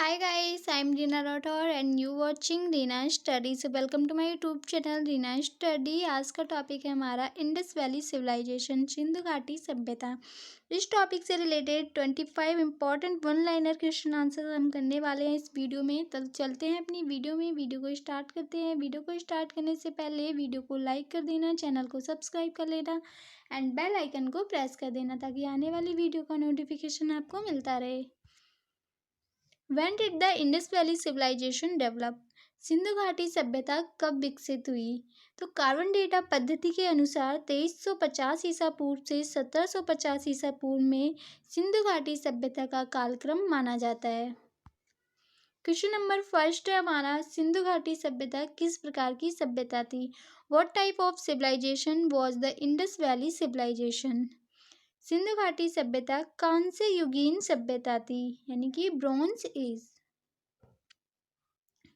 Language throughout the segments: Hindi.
Hi guys, I'm Reena Rathore and you watching Reena Study. So welcome to my YouTube channel Reena Study. आज का टॉपिक है हमारा इंडस वैली सिविलाइजेशन, सिंधु घाटी सभ्यता। इस टॉपिक से related 25 important one liner question answer हम करने वाले हैं इस वीडियो में। तो चलते हैं अपनी वीडियो में, वीडियो को स्टार्ट करते हैं। वीडियो को स्टार्ट करने से पहले वीडियो को लाइक कर देना, चैनल को सब्सक्राइब कर लेना एंड बेल आइकन को प्रेस कर देना ताकि आने वाली वीडियो का नोटिफिकेशन आपको मिलता रहे। When did the Indus Valley Civilization develop? Sindhu घाटी सभ्यता कब विकसित हुई? तो कार्बन डेटा पद्धति के अनुसार 2350 ईसा पूर्व से 1750 ईसा पूर्व में सिंधु घाटी सभ्यता का कालक्रम माना जाता है। क्वेश्चन नंबर फर्स्ट है हमारा, सिंधु घाटी सभ्यता किस प्रकार की सभ्यता थी? What type of civilization was the Indus Valley Civilization? Sindhu घाटी सभ्यता कौन से युगीन सभ्यता थी, यानी कि bronze age.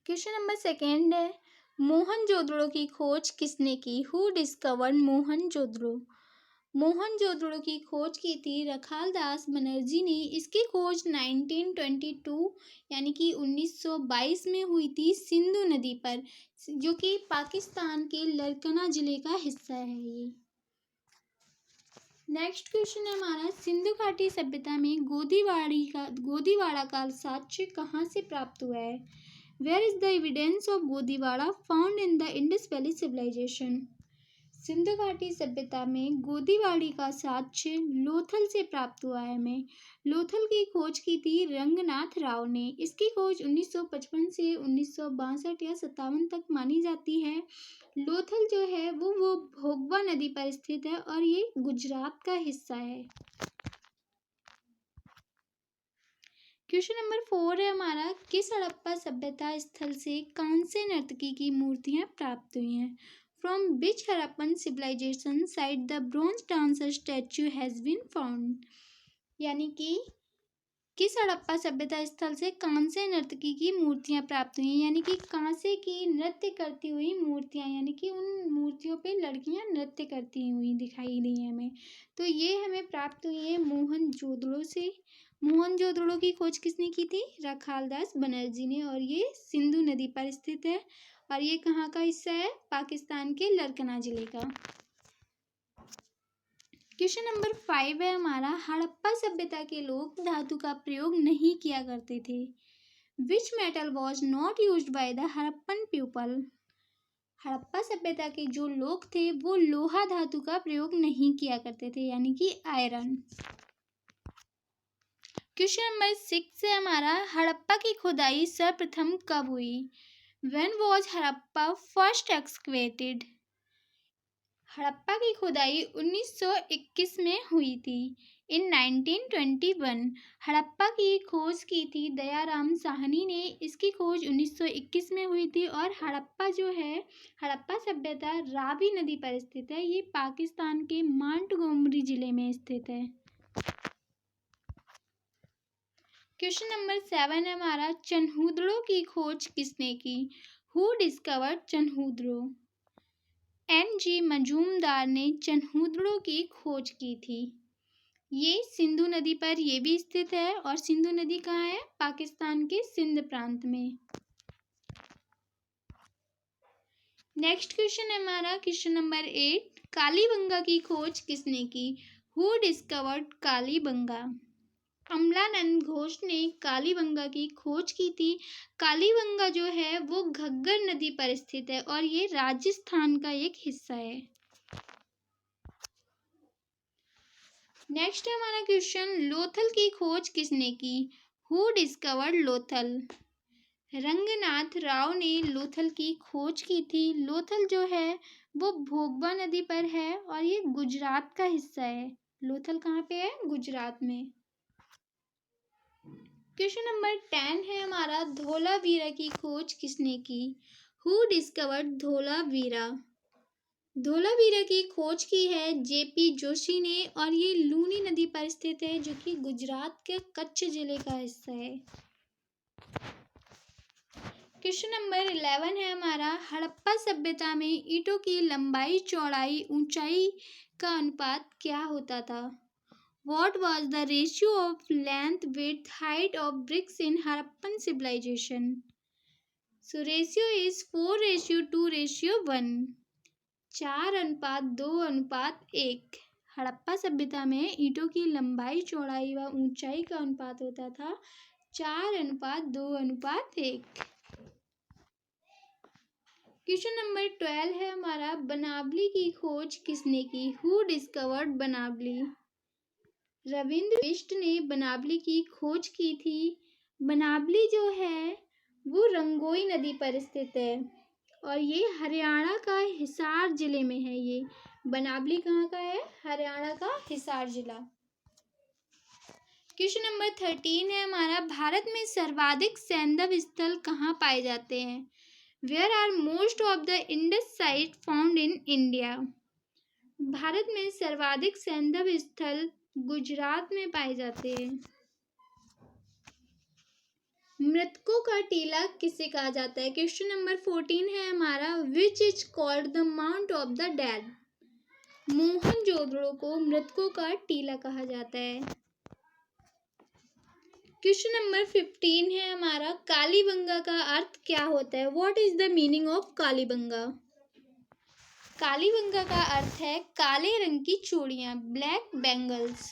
Question number second है, मोहनजोदड़ो की खोज किसने की? Who discovered Mohenjodaro? मोहनजोदड़ो की खोज की थी रखालदास बनर्जी ने। इसकी खोज 1922 यानी कि 1922 में हुई थी सिंधु नदी पर, जो कि पाकिस्तान के लरकना जिले का हिस्सा है ये। नेक्स्ट क्वेश्चन है हमारा, सिंधु घाटी सभ्यता में गोदीवाड़ा का साक्ष्य कहाँ से प्राप्त हुआ है? Where is the evidence of गोदीवाड़ा found in the Indus valley civilization? Sindhu घाटी सभ्यता में गोदीवाड़ी का साक्ष्य लोथल से प्राप्त हुआ है। हमें लोथल की खोज की थी रंगनाथ राव ने। इसकी खोज 1955 से 1962 या 57 तक मानी जाती है। लोथल जो है वो भोगवा नदी पर स्थित है और ये गुजरात का हिस्सा है। क्वेश्चन नंबर 4 है हमारा, किस हड़प्पा सभ्यता स्थल से कांस्य नर्तकी की मूर्तियां प्राप्त हुई हैं? From which Harappan civilization site the bronze dancer statue has been found? यानी कि किस हड़प्पा सभ्यता स्थल से कांस्य नर्तकी की मूर्तियां प्राप्त हुई हैं, यानी कि कांसे की नृत्य करती हुई मूर्तियां, यानी कि उन मूर्तियों पे लड़कियां नृत्य करती हुई दिखाई दी हैं हमें। तो ये हमें प्राप्त हुई है मोहनजोदड़ो से। मोहनजोदड़ो की खोज किसने की थी? रखालदास बनर्जी ने, और ये सिंधु नदी पर स्थित है और ये कहाँ का हिस्सा है? पाकिस्तान के लरकना जिले का। क्वेश्चन नंबर 5 है हमारा, हड़प्पा सभ्यता के लोग धातु का प्रयोग नहीं किया करते थे। Which metal was not used by the Harappan people? Harappa सभ्यता के जो लोग थे वो लोहा धातु का प्रयोग नहीं किया करते थे, यानी कि आयरन। क्वेश्चन नंबर 6 है हमारा, हड़प्पा की खुदाई सर्वप्रथम कब हुई? When was Harappa first excavated? Harappa की खुदाई 1921 में हुई थी। इन 1921 हड़प्पा की खोज की थी दयाराम साहनी ने। इसकी खोज 1921 में हुई थी और हड़प्पा जो है, हड़प्पा सभ्यता रावी नदी पर स्थित है। ये पाकिस्तान के मांटगोमरी जिले में स्थित है। क्वेश्चन नंबर 7 है हमारा, चन्हूदड़ो की खोज किसने की? Who discovered Chanhudaro? N.G. Majumdar ने चन्हूदड़ो की खोज की थी। ये सिंधु नदी पर ये भी स्थित है और सिंधु नदी कहाँ है? पाकिस्तान के सिंध प्रांत में। नेक्स्ट क्वेश्चन है हमारा, क्वेश्चन नंबर 8, कालीबंगा की खोज किसने की? Who discovered Kalibanga? अमलानंद घोष ने कालीबंगा की खोज की थी। कालीबंगा जो है वो घग्गर नदी पर स्थित है और ये राजस्थान का एक हिस्सा है। नेक्स्ट है हमारा क्वेश्चन, लोथल की खोज किसने की? Who discovered Lothal? रंगनाथ राव ने लोथल की खोज की थी। लोथल जो है वो भोगवा नदी पर है और ये गुजरात का हिस्सा है। लोथल कहाँ पे है? गुजरात में। क्वेश्चन नंबर 10 है हमारा, धोलावीरा की खोज किसने की? Who discovered Dholavira? धोलावीरा की खोज की है जेपी जोशी ने और ये लूनी नदी पर स्थित है, जो कि गुजरात के कच्छ जिले का हिस्सा है। क्वेश्चन नंबर 11 है हमारा, हड़प्पा सभ्यता में ईंटों की लंबाई, चौड़ाई, ऊंचाई का अनुपात क्या होता था? What was the ratio of length, width, height of bricks in Harappan civilization? So ratio is 4:2:1, 4:2:1। Harappa सभ्यता में ईंटों की लंबाई, चौड़ाई व ऊंचाई का अनुपात होता था 4:2:1। क्वेश्चन नंबर 12 है हमारा, बनावली की खोज किसने की? Who discovered Banawali? रविंद्र बिष्ट ने बनावली की खोज की थी। बनावली जो है वो रंगोई नदी पर स्थित है और ये हरियाणा का हिसार जिले में है। ये बनावली कहाँ का है? हरियाणा का हिसार जिला। क्वेश्चन नंबर 13 है हमारा, भारत में सर्वाधिक सैंधव स्थल कहाँ पाए जाते हैं? Where are most of the Indus site found in India? Bharat में सर्वाधिक सैंधव स्थल गुजरात में पाए जाते हैं। मृतकों का टीला किसे कहा जाता है? क्वेश्चन नंबर 14 है हमारा, which is called the mount of the dead? Mohenjodaro को मृतकों का टीला कहा जाता है। क्वेश्चन नंबर 15 है हमारा, कालीबंगा का अर्थ क्या होता है? What is the meaning of Kalibanga? Kalibanga का अर्थ है काले रंग की चूड़ियां, ब्लैक बैंगल्स।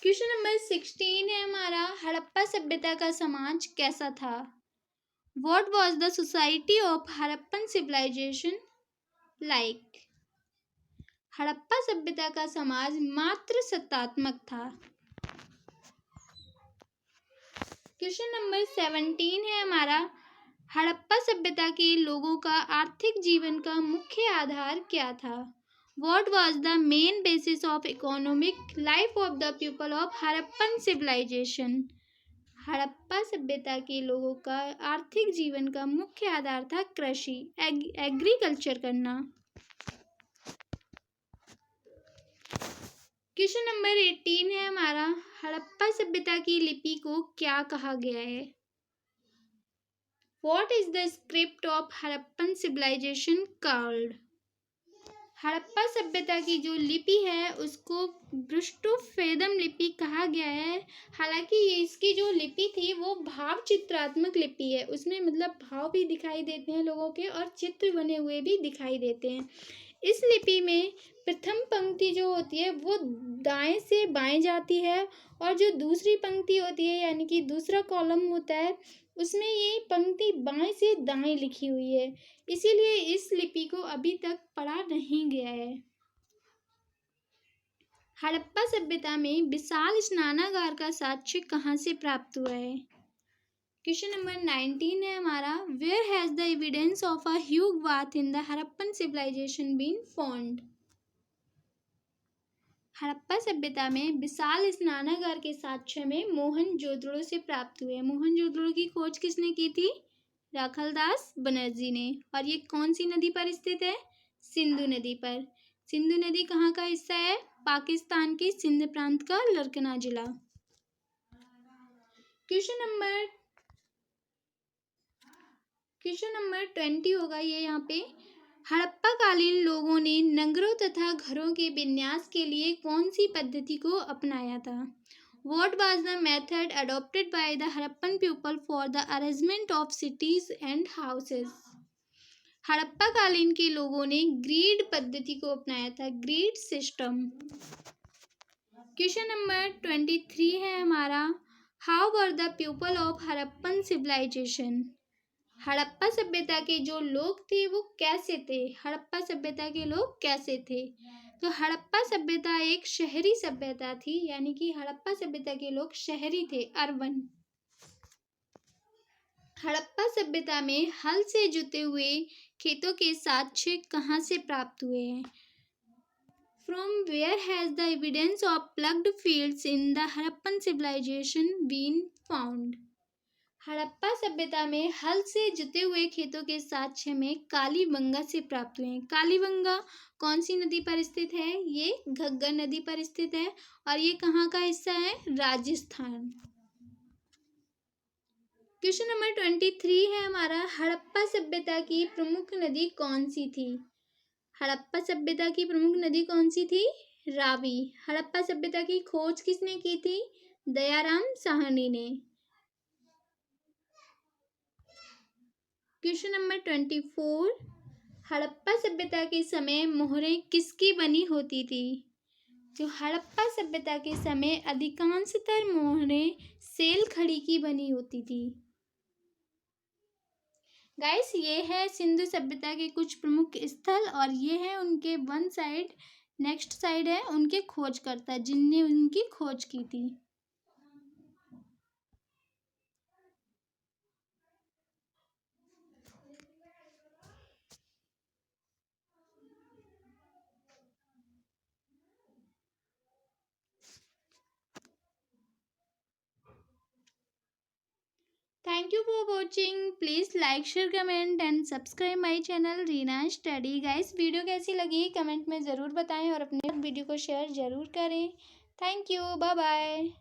क्वेश्चन नंबर 16 है हमारा, हड़प्पा सभ्यता का समाज कैसा था? What was the society of Harappan civilization like? Harappa सभ्यता का समाज मात्र सत्तात्मक था। क्वेश्चन नंबर 17 है हमारा, हड़प्पा सभ्यता के लोगों का आर्थिक जीवन का मुख्य आधार क्या था? What was the main basis of economic life of the people of Harappan civilization? Harappa सभ्यता के लोगों का आर्थिक जीवन का मुख्य आधार था कृषि, एग्रीकल्चर करना। क्वेश्चन नंबर 18 है हमारा, हड़प्पा सभ्यता की लिपि को क्या कहा गया है? What is the script of Harappan civilization called? Harappa सभ्यता की जो लिपि है उसको ब्रुष्टोफेदम लिपि कहा गया है। हालांकि ये इसकी जो लिपि थी वो भाव चित्रात्मक लिपि है, उसमें मतलब भाव भी दिखाई देते हैं लोगों के और चित्र बने हुए भी दिखाई देते हैं। इस लिपि में प्रथम पंक्ति जो होती है वो दाएं से बाएं जाती है और जो दूसरी पंक्ति होती है यानी कि दूसरा कॉलम होता है उसमें ये पंक्ति बाएं से दाएं लिखी हुई है, इसीलिए इस लिपि को अभी तक पढ़ा नहीं गया है। हड़प्पा सभ्यता में विशाल स्नानागार का साक्ष्य कहाँ से प्राप्त हुआ है? क्वेश्चन नंबर 19 है हमारा, where has the evidence of a huge bath in the Harappan civilization been found? Harappa सभ्यता में विशाल स्नानागार के साक्ष्य में मोहनजोदड़ो से प्राप्त हुए। मोहनजोदड़ो की खोज किसने की थी? राखलदास बनर्जी ने। और ये कौन सी नदी पर स्थित है? सिंधु नदी पर। सिंधु नदी कहाँ का हिस्सा है? पाकिस्तान के सिंध प्रांत का लरकना जिला। क्वेश्चन नंबर 20 होगा ये यहाँ पे, हड़प्पा कालीन लोगों ने नगरों तथा घरों के विन्यास के लिए कौन सी पद्धति को अपनाया था? What was the method adopted by the Harappan people for the arrangement of cities and houses? Harappa कालीन के लोगों ने ग्रिड पद्धति को अपनाया था, ग्रिड सिस्टम। क्वेश्चन नंबर 23 है हमारा, how were the people of Harappan civilization? Harappa सभ्यता के जो लोग थे वो कैसे थे? हड़प्पा सभ्यता के लोग कैसे थे? तो हड़प्पा सभ्यता एक शहरी सभ्यता थी, यानी कि हड़प्पा सभ्यता के लोग शहरी थे, अर्बन। हड़प्पा सभ्यता में हल से जुते हुए खेतों के साक्ष्य कहाँ से प्राप्त हुए हैं? From where has the evidence of plugged fields in the Harappan civilization been found? Harappa सभ्यता में हल से जुते हुए खेतों के साक्ष्य में कालीबंगा से प्राप्त हुए हैं। कालीबंगा कौन सी नदी पर स्थित है? ये घग्गर नदी पर स्थित है और ये कहाँ का हिस्सा है? राजस्थान। क्वेश्चन नंबर 23 है हमारा, हड़प्पा सभ्यता की प्रमुख नदी कौन सी थी? हड़प्पा सभ्यता की प्रमुख नदी कौन सी थी? रावी। हड़प्पा सभ्यता की खोज किसने की थी? दयाराम साहनी ने। क्वेश्चन नंबर 24, हड़प्पा सभ्यता के समय मोहरें किसकी बनी होती थी? जो हड़प्पा सभ्यता के समय अधिकांशतर मोहरें सेल खड़ी की बनी होती थी। गाइस, ये है सिंधु सभ्यता के कुछ प्रमुख स्थल और ये है उनके वन साइड, नेक्स्ट साइड है उनके खोजकर्ता जिनने उनकी खोज की थी। Thank you for watching. Please like, share, comment and subscribe my channel Reena study. Guys, video कैसी लगी कमेंट में ज़रूर बताएं और अपने वीडियो को शेयर ज़रूर करें। Thank you, bye bye.